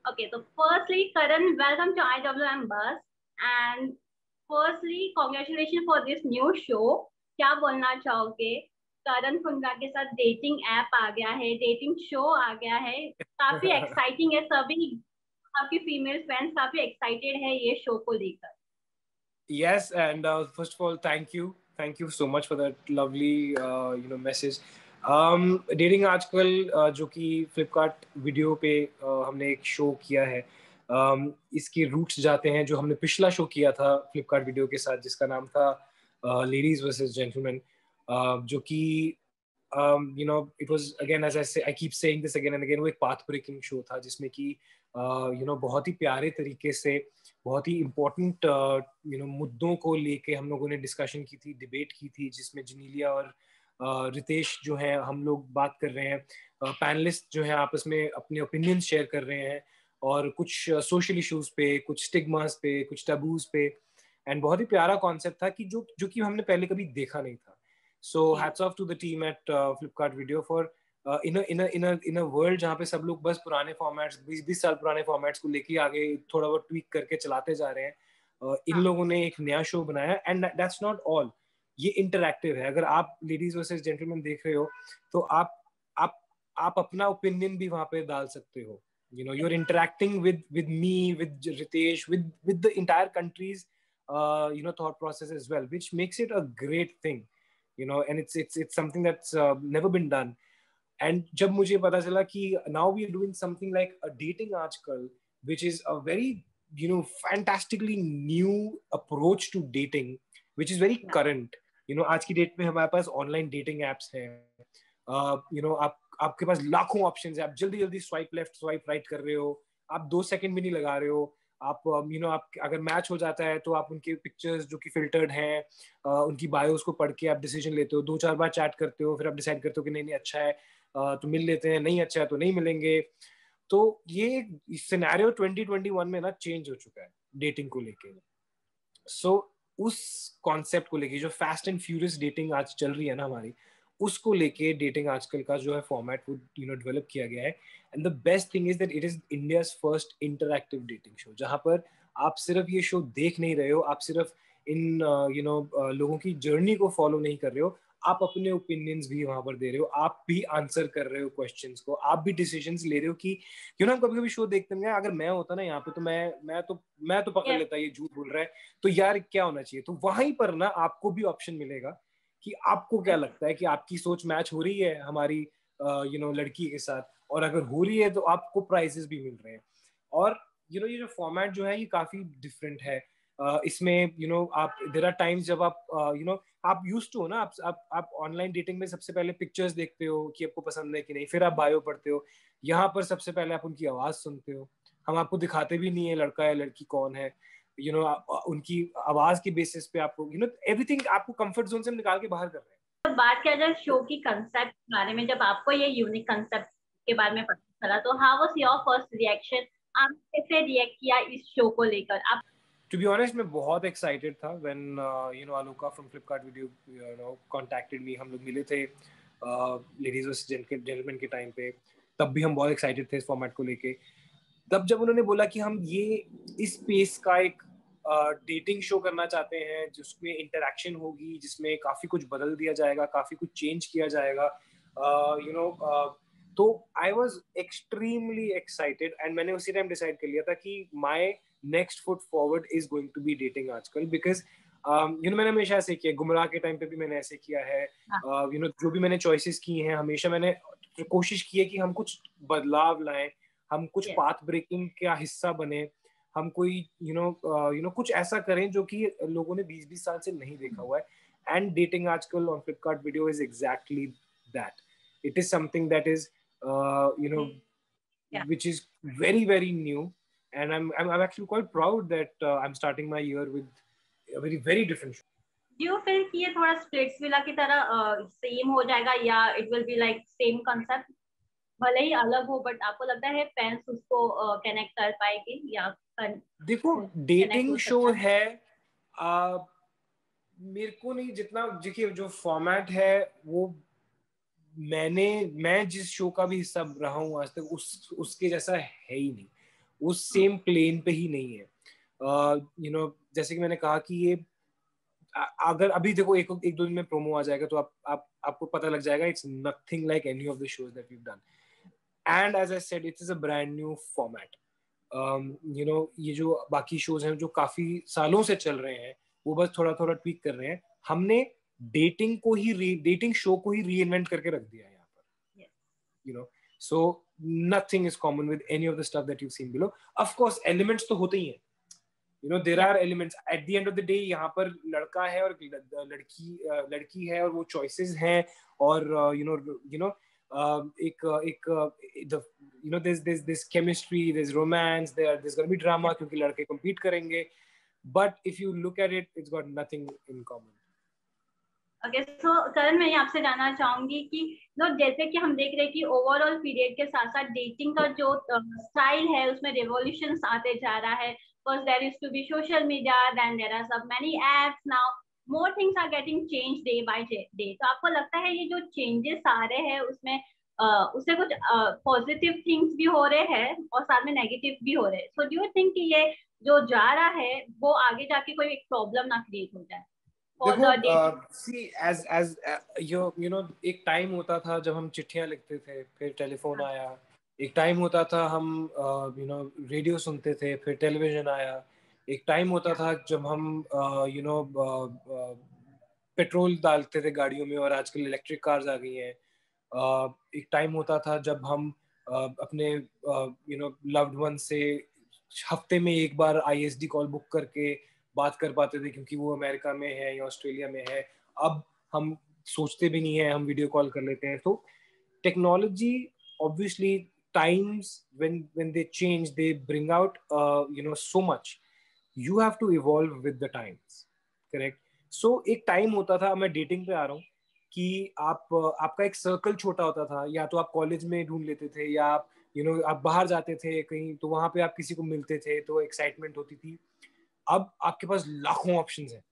Okay, so firstly, Karan, welcome to IWM Bus. And firstly, congratulations for this new show. क्या बोलना चाहोगे? करण कुंद्रा के साथ डेटिंग ऐप आ गया है, डेटिंग शो आ गया है, काफी एक्साइटिंग है। सभी आपकी फीमेल फैंस काफी एक्साइटेड है ये शो को लेकर। Yes, and first of all, thank you so much for that lovely message. Dating आजकल जो कि फ्लिपकार्ट वीडियो पे हमने एक शो किया है, इसके रूट्स जाते हैं जो हमने पिछला शो किया था फ्लिपकार्ट वीडियो के साथ, जिसका नाम था लेडीज वर्सेस जेंटलमैन, जो कि it was again, as I keep saying this again and again, वो एक पाथ ब्रेकिंग शो था जिसमें कि बहुत ही प्यारे तरीके से बहुत ही इम्पोर्टेंट मुद्दों को लेके हम लोगों ने डिस्कशन की थी, डिबेट की थी, जिसमें जनीलिया और रितेश जो है हम लोग बात कर रहे हैं, पैनलिस्ट जो है आपस में अपने ओपिनियंस शेयर कर रहे हैं, और कुछ सोशल इश्यूज पे, कुछ स्टिग्मास पे, कुछ टबूज पे, एंड बहुत ही प्यारा कॉन्सेप्ट था कि जो कि हमने पहले कभी देखा नहीं था. So hats off to the team at Flipkart video for in a world जहाँ पे सब लोग बस पुराने फॉर्मेट्स, 20-20 साल पुराने फॉर्मेट्स को लेके आगे थोड़ा बहुत ट्वीक करके चलाते जा रहे हैं. इन लोगों ने एक नया शो बनाया, एंड दैट्स नॉट ऑल, ये इंटरैक्टिव है. अगर आप लेडीज वर्सेस जेंटलमैन देख रहे हो तो आप आप अपना ओपिनियन भी वहां पे डाल सकते हो. You're interacting with me, with Ritesh, with the entire country's thought process as well, which makes it a great thing. And it's something that's never been done. And जब मुझे पता चला कि now we are doing something like a dating Aajkal, which is a very fantastically new approach to dating, which is very current. आज की date में हमारे पास online dating apps हैं. आपके पास लाखों ऑप्शंस है, आप जल्दी जल्दी स्वाइप लेफ्ट स्वाइप राइट कर रहे हो, आप 2 सेकंड भी नहीं लगा रहे हो. आप आप अगर मैच हो जाता है तो आप उनके पिक्चर्स जो कि फिल्टर्ड हैं, उनकी बायोस को पढ़ के आप डिसीजन लेते हो, 2-4 बार चैट करते हो, फिर आप डिसाइड करते हो कि नहीं नहीं अच्छा है तो मिल लेते हैं, नहीं अच्छा है तो नहीं मिलेंगे. तो ये सिनेरियो 2021 में ना चेंज हो चुका है डेटिंग को लेके. सो उस कॉन्सेप्ट को लेके जो फास्ट एंड फ्यूरियस डेटिंग आज चल रही है ना हमारी, उसको लेके डेटिंग आजकल का जो है फॉर्मेट वो डेवलप किया गया है. And the best thing is that it is India's first interactive dating show, जहां पर आप सिर्फ ये शो देख नहीं रहे हो, आप सिर्फ इन लोगों की जर्नी को फॉलो नहीं कर रहे हो, आप अपने ओपिनियंस भी वहां पर दे रहे हो, आप भी आंसर कर रहे हो क्वेश्चंस को, आप भी डिसीजंस ले रहे हो कि हम कभी कभी शो देखते हैं, अगर मैं होता ना यहाँ पे तो मैं तो पकड़ लेता ये झूठ बोल रहा है, तो यार क्या होना चाहिए. तो वहीं पर ना आपको भी ऑप्शन मिलेगा कि आपको क्या लगता है कि आपकी सोच मैच हो रही है हमारी लड़की के साथ, और अगर हो रही है तो आपको प्राइजेस भी मिल रहे हैं. और ये जो फॉर्मेट जो है ये काफी डिफरेंट है. इसमें आप देयर आर टाइम्स जब आप आप यूज टू हो ना, आप ऑनलाइन डेटिंग में सबसे पहले पिक्चर्स देखते हो कि आपको पसंद है कि नहीं, फिर आप बायो पढ़ते हो. यहाँ पर सबसे पहले आप उनकी आवाज सुनते हो, हम आपको दिखाते भी नहीं है लड़का या लड़की कौन है. उनकी आवाज की बेसिस पे आपको एवरीथिंग आपको कंफर्ट जोन से निकाल के बाहर कर रहे हैं. तो बात किया जाए शो की कंसेप्ट के बारे में, जब आपको ये यूनिक कंसेप्ट के बारे में पता चला तो how was your first reaction? आप कैसे रिएक्ट किया इस शो को लेकर? आप To be honest, मैं बहुत एक्साइटेड था when Aluka from Flipkart Video contacted me. हम लोग मिले थे लेडीज वर्सेस जेंटलमैन के टाइम पे, तब भी हम बहुत एक्साइटेड थे इस फॉर्मेट को लेके. तब जब उन्होंने बोला कि हम ये इस स्पेस का एक डेटिंग शो करना चाहते हैं जिसमें इंटरेक्शन होगी, जिसमें काफी कुछ बदल दिया जाएगा, काफी कुछ चेंज किया जाएगा, तो I was extremely excited. And मैंने उसी टाइम डिसाइड कर लिया था कि my next foot forward is going to be dating Aajkal. Because मैंने हमेशा ऐसे किया, गुमराह के टाइम पे भी मैंने ऐसे किया है. जो भी मैंने चॉइसेस की हैं हमेशा मैंने कोशिश की है कि हम कुछ बदलाव लाएं, हम कुछ पाथ ब्रेकिंग का हिस्सा बने, हम कोई कुछ ऐसा करें जो कि लोगों ने 20-20 साल से नहीं देखा हुआ है. एंड डेटिंग आजकल on Flipkart video is exactly that. It is something that is which is very very new, and I'm actually quite proud that I'm starting my year with a very very different show. Do you feel कि ये थोड़ा splits villa की तरह same हो जाएगा, या it will be like same concept, भले ही अलग हो, बट आपको लगता है फैंस उसको कनेक्ट कर पाएंगे या देखो डेटिंग शो है, मेरे को नहीं, जितना देखिए जो फॉर्मेट है वो मैं जिस शो का भी हिस्सा रहा हूँ आज तक उसके जैसा है ही नहीं. उस सेम प्लेन पे ही नहीं है। यू नो जैसे कि मैंने कहा कि ये अगर अभी देखो एक दो दिन में प्रोमो आ जाएगा तो आपको पता लग जाएगा, it's nothing like any of the shows that we have done, and as I said it is a brand new format. You know ये जो बाकी शोज हैं जो काफी सालों से चल रहे हैं वो बस थोड़ा थोड़ा ट्वीक कर रहे हैं, हमने डेटिंग शो को ही री इन्वेंट करके रख दिया है यहाँ पर, you know. So nothing is common with any of the stuff that you've seen below. Of course elements तो होते ही हैं, you know, there are elements at the end of the day। यहाँ पर लड़का है और लड़की है और वो choices हैं और you know एक the you know there's this chemistry, there's romance, there's going to be drama क्योंकि लड़के compete करेंगे, but if you look at it, it's got nothing in common. Okay so Karan, मैं आपसे जानना चाहूंगी कि जैसे कि हम देख रहे हैं कि ओवरऑल पीरियड के साथ साथ डेटिंग का जो स्टाइल है उसमें रेवोल्यूशंस आते जा रहा है। First there is to be social media, then there are so many apps, now more things are getting change day by day. तो आपको लगता है ये जो चेंजेस आ रहे हैं उसमें उससे कुछ पॉजिटिव थिंग्स भी हो रहे हैं और साथ में नेगेटिव भी हो रहे हैं? सो डू यू थिंक कि ये जो जा रहा है वो आगे जाके कोई एक प्रॉब्लम ना क्रिएट हो जाए? देखो सी एज यू नो एक टाइम होता था जब हम चिट्ठियां लिखते थे, फिर टेलीफोन आया। एक टाइम होता था हम यू नो रेडियो सुनते थे, फिर टेलीविजन आया। एक टाइम होता था जब हम यू नो पेट्रोल डालते थे गाड़ियों में और आजकल इलेक्ट्रिक कार्स आ गई हैं। एक टाइम होता था जब हम अपने यू नो लव्ड वन से हफ्ते में एक बार आईएसडी कॉल बुक करके बात कर पाते थे क्योंकि वो अमेरिका में है या ऑस्ट्रेलिया में है। अब हम सोचते भी नहीं है, हम वीडियो कॉल कर लेते हैं। तो technology obviously times when they change, they bring out you know so much. You have to evolve with the times, correct? So एक टाइम होता था, मैं डेटिंग पे आ रहा हूँ, कि आपका एक सर्कल छोटा होता था, या तो आप कॉलेज में ढूंढ लेते थे या आप यू नो आप बाहर जाते थे कहीं तो वहां पे आप किसी को मिलते थे तो एक्साइटमेंट होती थी। अब आपके पास लाखों ऑप्शंस हैं,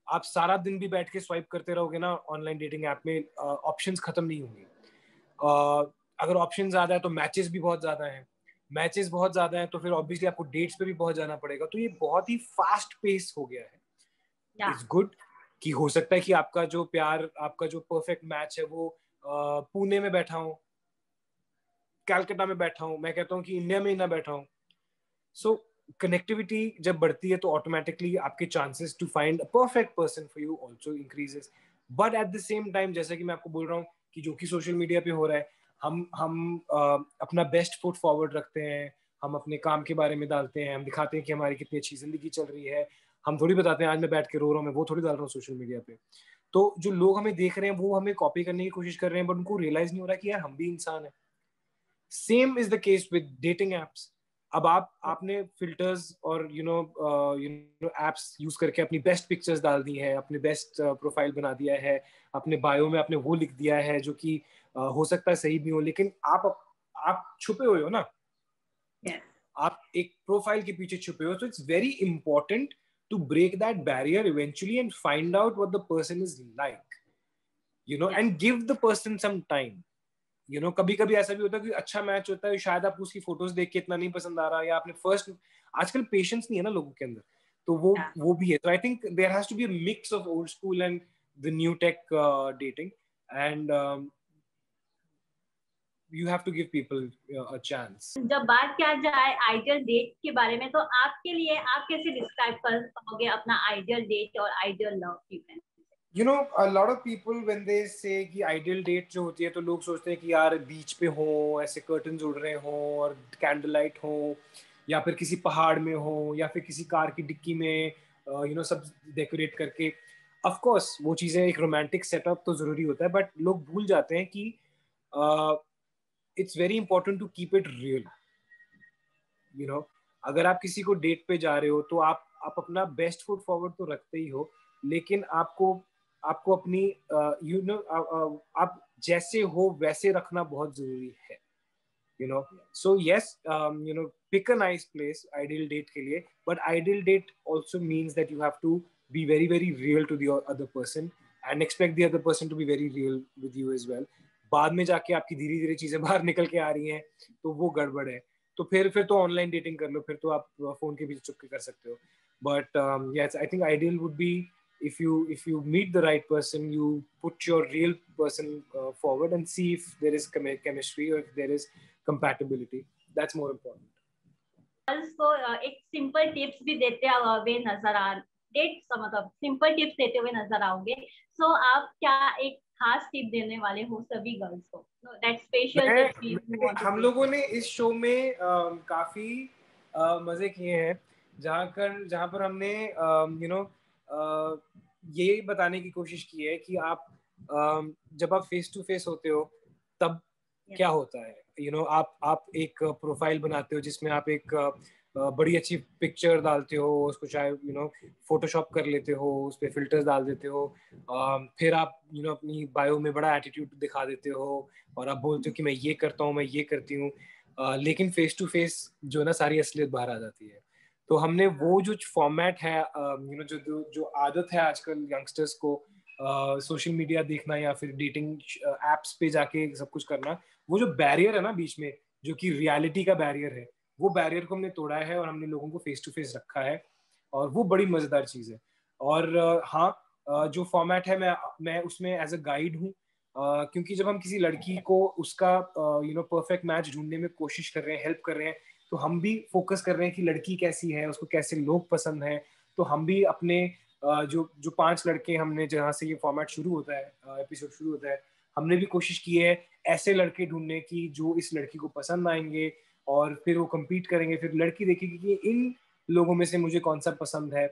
आप सारा दिन भी बैठ के स्वाइप करते रहोगे ना ऑनलाइन डेटिंग ऐप में, ऑप्शंस खत्म नहीं होंगे। अगर ऑप्शन ज्यादा है तो मैचेस भी बहुत ज्यादा हैं, मैचेस बहुत ज्यादा हैं तो फिर ऑब्वियसली आपको डेट्स पे भी बहुत जाना पड़ेगा। तो ये बहुत ही फास्ट पेस हो गया है। इट्स गुड कि हो सकता है कि आपका जो प्यार, आपका जो परफेक्ट मैच है वो पुणे में बैठा हूँ, कैलकाटा में बैठा हूँ, मैं कहता हूँ कि इंडिया में ही ना बैठा हूँ। सो कनेक्टिविटी जब बढ़ती है तो ऑटोमेटिकली आपके chances to find a perfect person for you also increases. But at the same time जैसा कि मैं आपको बोल रहा हूँ कि जो कि सोशल मीडिया पे हो रहा है, हम अपना बेस्ट फुट फॉरवर्ड रखते हैं, हम अपने काम के बारे में डालते हैं, हम दिखाते हैं कि हमारी कितनी अच्छी जिंदगी चल रही है। हम थोड़ी बताते हैं आज मैं बैठ के रो रहा हूँ, मैं वो थोड़ी डाल रहा हूँ सोशल मीडिया पे। तो जो लोग हमें देख रहे हैं वो हमें कॉपी करने की कोशिश कर रहे हैं, बट उनको रियलाइज नहीं हो रहा कि यार हम भी इंसान है। Same is the case with dating apps. अब आपने फिल्टर्स और यू नो एप्स यूज करके अपनी बेस्ट पिक्चर्स डाल दी हैं, अपने बेस्ट प्रोफाइल बना दिया है, अपने बायो में आपने वो लिख दिया है जो कि हो सकता है सही भी हो, लेकिन आप छुपे हुए हो ना। आप एक प्रोफाइल के पीछे छुपे हो। तो it's very important to break that barrier eventually and find out what the person is like, you know, and give the person some time. You know कभी कभी ऐसा भी होता है कि अच्छा मैच होता है, शायद आपको उसकी फोटोज देख के इतना नहीं पसंद आ रहा, या आपने फर्स्ट, आजकल पेशेंस नहीं है ना लोगों के अंदर, तो वो भी है। तो I think there has to be a mix of old school and the new tech dating, and you have to give people a chance. जब बात किया जाए आइडियल डेट के बारे में, तो आपके लिए आप कैसे डिस्क्राइब कर पाओगे अपना आइडियल डेट और ideal love event? You know, a lot of people when they say कि ideal date जो होती है तो लोग सोचते हैं कि यार बीच पे हो, ऐसे कर्टन्स उड़ रहे हो और कैंडल लाइट हो, या फिर किसी पहाड़ में हो, या फिर किसी कार की डिक्की में यू नो सब डेकोरेट करके। ऑफ कोर्स वो चीज़ें, एक रोमांटिक सेटअप तो ज़रूरी होता है, बट लोग भूल जाते हैं कि it's very important to keep it real. You know अगर आप किसी को डेट पे जा रहे हो तो आप अपना बेस्ट फुट फॉरवर्ड तो रखते ही हो, लेकिन आपको अपनी यू नो आप जैसे हो वैसे रखना बहुत जरूरी है। You know so yes, you know pick a nice place ideal date के लिए, but ideal date also means that you have to be very very real to the other person and expect the other person to be very real with you as well. बाद में जाके आपकी धीरे धीरे चीजें बाहर निकल के आ रही हैं तो वो गड़बड़ है। तो फिर तो ऑनलाइन डेटिंग कर लो, फिर तो आप फोन के पीछे चुपके कर सकते हो. But yes, I think ideal would be if you meet the right person, you put your real person forward and see if there is chemistry or if there is compatibility. That's more important. Girls को एक simple tips भी देते हुए नजर आ date मतलब simple tips देते हुए नजर आओगे. सो आप क्या एक खास टिप देने वाले हो सभी गर्ल्स को, दैट स्पेशल टिप्स? हम लोगों ने इस शो में काफी मजे किए हैं, जहाँ पर हमने यू नो ये बताने की कोशिश की है कि आप जब आप फेस टू फेस होते हो तब क्या होता है. आप एक प्रोफाइल बनाते हो जिसमें आप एक बड़ी अच्छी पिक्चर डालते हो, उसको चाहे फोटोशॉप कर लेते हो, उस पर फिल्टर्स डाल देते हो, फिर आप अपनी बायो में बड़ा एटीट्यूड दिखा देते हो और आप बोलते हो कि मैं ये करता हूँ, मैं ये करती हूँ, लेकिन फेस टू फेस जो ना सारी असलियत बाहर आ जाती है. तो हमने वो जो फॉर्मेट है, जो आदत है आजकल यंगस्टर्स को सोशल मीडिया देखना या फिर डेटिंग एप्स पे जाके सब कुछ करना, वो जो बैरियर है ना बीच में, जो कि रियलिटी का बैरियर है, वो बैरियर को हमने तोड़ा है और हमने लोगों को फेस टू फेस रखा है, और वो बड़ी मजेदार चीज है. और हाँ, जो फॉर्मेट है मैं उसमें एज अ गाइड हूँ, क्योंकि जब हम किसी लड़की को उसका परफेक्ट मैच ढूंढने में कोशिश कर रहे हैं, हेल्प कर रहे हैं, तो हम भी फोकस कर रहे हैं कि लड़की कैसी है, उसको कैसे लोग पसंद हैं. तो हम भी अपने जो 5 लड़के हमने जहाँ से ये फॉर्मेट शुरू होता है, एपिसोड शुरू होता है, हमने भी कोशिश की है ऐसे लड़के ढूंढने की जो इस लड़की को पसंद आएंगे, और फिर वो compete करेंगे, फिर लड़की देखेगी कि इन लोगों में से मुझे कौन सा पसंद है.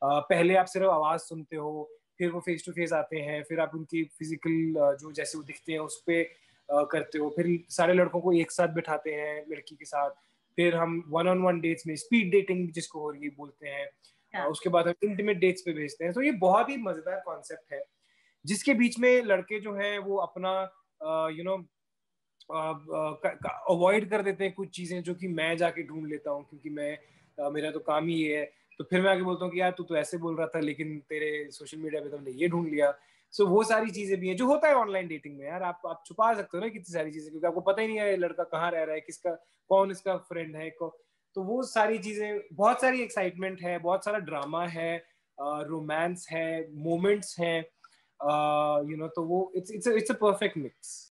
पहले आप सिर्फ आवाज सुनते हो, फिर वो फेस टू फेस आते हैं, फिर आप उनकी फिजिकल जो जैसे वो दिखते हैं उस पर करते हो, फिर सारे लड़कों को एक साथ बिठाते हैं लड़की के साथ, फिर हम 1-on-1 डेट्स में स्पीड डेटिंग जिसको हो रही बोलते हैं, उसके बाद हम इंटीमेट डेट्स पे भेजते हैं. तो ये बहुत ही मजेदार कॉन्सेप्ट है जिसके बीच में लड़के जो हैं वो अपना अवॉइड कर देते हैं कुछ चीजें जो कि मैं जाके ढूंढ लेता हूँ, क्योंकि मेरा तो काम ही ये है. तो फिर मैं आगे बोलता हूँ कि यार तू तो ऐसे बोल रहा था, लेकिन तेरे सोशल मीडिया पे तुमने ये ढूंढ लिया. सो वो सारी चीजें भी हैं जो होता है ऑनलाइन डेटिंग में. यार आप छुपा सकते हो ना कितनी सारी चीजें, क्योंकि आपको पता ही नहीं है लड़का कहाँ रह रहा है, कौन इसका फ्रेंड है. तो वो सारी चीजें, बहुत सारी एक्साइटमेंट है, बहुत सारा ड्रामा है, रोमांस है, मोमेंट्स हैं, तो वो इट्स अ परफेक्ट मिक्स.